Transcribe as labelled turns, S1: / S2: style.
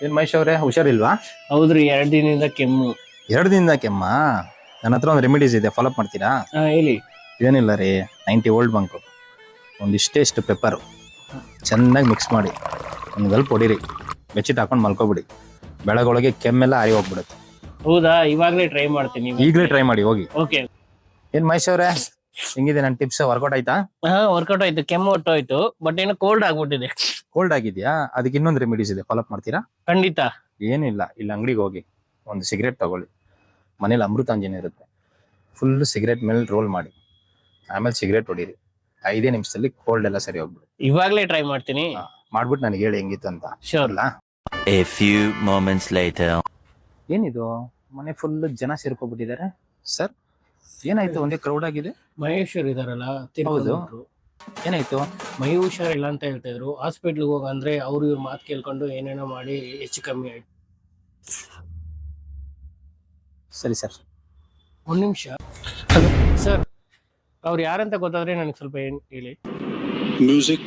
S1: ಏನ್ ಮಹೇಶ್ ಅವ್ರೆ ಹುಷಾರಿಲ್ವಾ?
S2: ಹೌದ್ರಿ, 2 ದಿನದಿಂದ ಕೆಮ್ಮು.
S1: 2 ದಿನದ ಕೆಮ್ಮ? ನನ್ನ ಹತ್ರ ಒಂದು ರೆಮಿಡೀಸ್ ಇದೆ, ಫಾಲೋ ಮಾಡ್ತೀರಾ?
S2: ಹೇಳಿ.
S1: ಏನಿಲ್ಲ ರೀ, 90 ಓಲ್ಡ್ ಬಂಕು, ಒಂದಿಷ್ಟು ಪೆಪ್ಪರು ಚೆನ್ನಾಗಿ ಮಿಕ್ಸ್ ಮಾಡಿ ಒಂದು ಗಲ್ಪ ಹೊಡಿರಿ, ಬೆಚ್ಚಿಟ್ಟು ಹಾಕೊಂಡು ಮಲ್ಕೊಬಿಡಿ. ಬೆಳಗೊಳಗೆ ಕೆಮ್ಮೆಲ್ಲ ಆರಿ ಹೋಗ್ಬಿಡುತ್ತೆ.
S2: ಹೌದಾ? ಇವಾಗ್ಲೇ ಟ್ರೈ ಮಾಡ್ತೀನಿ.
S1: ಈಗಲೇ ಟ್ರೈ ಮಾಡಿ ಹೋಗಿ.
S2: ಓಕೆ.
S1: ಏನ್ ಮಹೇಶ್ ಅವ್ರೆ ಹೆಂಗಿದೆ ನನ್ನ ಟಿಪ್ಸ್? ವರ್ಕೌಟ್ ಆಯ್ತಾ?
S2: ವರ್ಕೌಟ್ ಆಯ್ತು, ಕೆಮ್ಮು ಹೊಟ್ಟೋಯ್ತು, ಬಟ್ ಏನೋ ಕೋಲ್ಡ್ ಆಗ್ಬಿಟ್ಟಿದೆ.
S1: ಕೋಲ್ಡ್ ಆಗಿದ್ಯಾ? ಅದಕ್ಕೆ ಇನ್ನೊಂದು ರೆಮಿಡೀಸ್ ಇದೆ, ಫಾಲೋ ಮಾಡ್ತೀರಾ?
S2: ಖಂಡಿತ.
S1: ಏನಿಲ್ಲ, ಇಲ್ಲಿ ಅಂಗಡಿಗೆ ಹೋಗಿ ಒಂದು ಸಿಗರೇಟ್ ತಗೊಳ್ಳಿ, ಮನೇಲಿ ಅಮೃತಾಂಜನ್ ಇರುತ್ತೆ, ಫುಲ್ ಸಿಗರೇಟ್ ಮೇಲೆ ರೋಲ್ ಮಾಡಿ, ಆಮೇಲೆ ಸಿಗರೇಟ್ ಹೊಡೀರಿ. 5 ನಿಮಿಷದಲ್ಲಿ ಕೋಲ್ಡ್ ಎಲ್ಲ ಸರಿ ಹೋಗ್ಬಿಡು.
S2: ಇವಾಗ್ಲೇ ಟ್ರೈ ಮಾಡ್ತೀನಿ.
S1: ಮಾಡ್ಬಿಟ್ಟು ನನಗೆ ಹೇಳಿ ಹೆಂಗಿತ್ತು ಅಂತ.
S2: Sure.
S3: A few moments later.
S1: ಏನಿದು ಮನೆ ಫುಲ್ ಜನ ಸೇರ್ಕೊಬಿಟ್ಟಿದ್ದಾರೆ ಸರ್? ಏನಾಯ್ತು? ಒಂದೇ ಕ್ರೌಡ್ ಆಗಿದೆ.
S2: ಮಹೇಶ್ ಅವ್ರು ಇದಾರಲ್ಲ,
S1: ಹೌದು. ಏನಾಯ್ತು?
S2: ಮೈ ಹುಷಾರಿಲ್ಲ ಅಂತ ಹೇಳ್ತಾ ಇದ್ರು. ಹಾಸ್ಪಿಟ್ಲ್ಗೆ ಹೋಗಂದ್ರೆ ಅವ್ರು ಇವ್ರ ಮಾತು ಕೇಳ್ಕೊಂಡು ಏನೇನೋ ಮಾಡಿ ಹೆಚ್ಚು ಕಮ್ಮಿ ಆಯ್ತು.
S1: ಸರಿ ಸರ್.
S2: 1 ನಿಮಿಷ ಸರ್, ಅವ್ರು ಯಾರಂತ ಗೊತ್ತಾದ್ರೆ ನನಗೆ ಸ್ವಲ್ಪ ಹೇಳಿ.
S4: Music